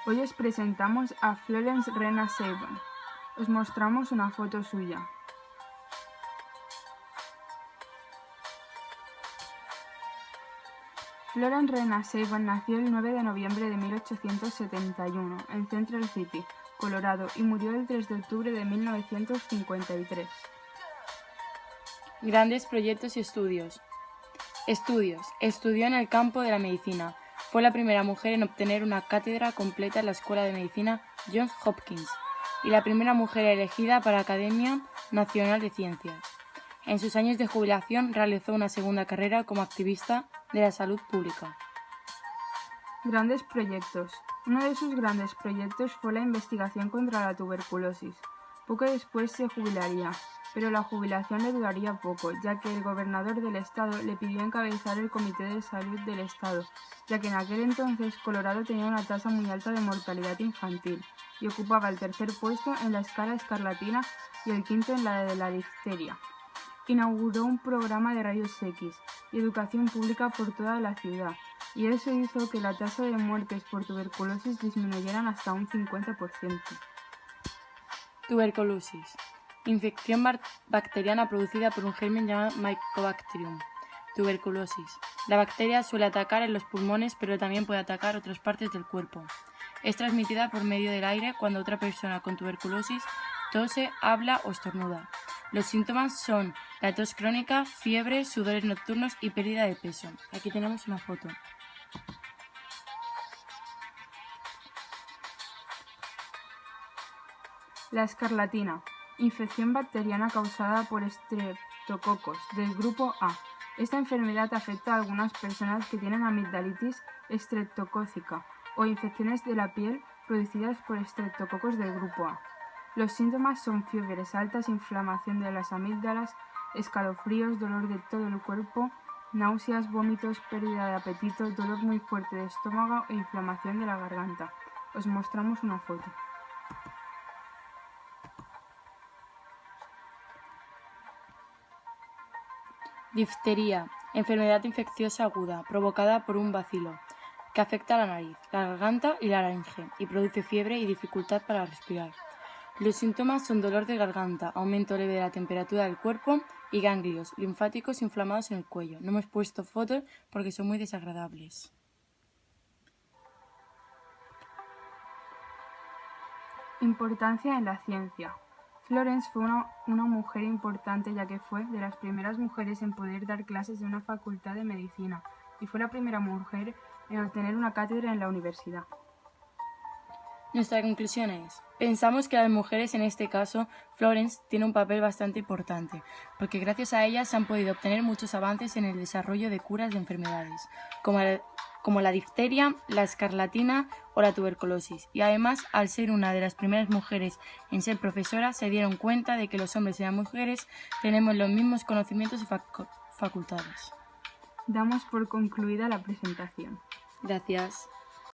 Hoy os presentamos a Florence Rena Sabin. Os mostramos una foto suya. Florence Rena Sabin nació el 9 de noviembre de 1871 en Central City, Colorado, y murió el 3 de octubre de 1953. Grandes proyectos y estudios. Estudió en el campo de la medicina. Fue la primera mujer en obtener una cátedra completa en la Escuela de Medicina Johns Hopkins y la primera mujer elegida para la Academia Nacional de Ciencias. En sus años de jubilación realizó una segunda carrera como activista de la salud pública. Grandes proyectos. Uno de sus grandes proyectos fue la investigación contra la tuberculosis. Poco después se jubilaría, pero la jubilación le duraría poco, ya que el gobernador del estado le pidió encabezar el Comité de Salud del estado, ya que en aquel entonces Colorado tenía una tasa muy alta de mortalidad infantil y ocupaba el tercer puesto en la escala escarlatina y el quinto en la de la difteria. Inauguró un programa de rayos X y educación pública por toda la ciudad, y eso hizo que la tasa de muertes por tuberculosis disminuyeran hasta un 50%. Tuberculosis. Infección bacteriana producida por un germen llamado Mycobacterium. Tuberculosis. La bacteria suele atacar en los pulmones, pero también puede atacar otras partes del cuerpo. Es transmitida por medio del aire cuando otra persona con tuberculosis tose, habla o estornuda. Los síntomas son la tos crónica, fiebre, sudores nocturnos y pérdida de peso. Aquí tenemos una foto. La escarlatina. Infección bacteriana causada por estreptococos del grupo A. Esta enfermedad afecta a algunas personas que tienen amigdalitis estreptocócica o infecciones de la piel producidas por estreptococos del grupo A. Los síntomas son fiebres altas, inflamación de las amígdalas, escalofríos, dolor de todo el cuerpo, náuseas, vómitos, pérdida de apetito, dolor muy fuerte de estómago e inflamación de la garganta. Os mostramos una foto. Difteria. Enfermedad infecciosa aguda provocada por un bacilo que afecta a la nariz, la garganta y la laringe y produce fiebre y dificultad para respirar. Los síntomas son dolor de garganta, aumento leve de la temperatura del cuerpo y ganglios linfáticos inflamados en el cuello. No hemos puesto fotos porque son muy desagradables. Importancia en la ciencia. Florence fue una mujer importante, ya que fue de las primeras mujeres en poder dar clases en una facultad de medicina y fue la primera mujer en obtener una cátedra en la universidad. Nuestra conclusión es: pensamos que las mujeres, en este caso Florence, tiene un papel bastante importante, porque gracias a ellas se han podido obtener muchos avances en el desarrollo de curas de enfermedades, como la difteria, la escarlatina o la tuberculosis, y además, al ser una de las primeras mujeres en ser profesora, se dieron cuenta de que los hombres y las mujeres tenemos los mismos conocimientos y facultades. Damos por concluida la presentación. Gracias.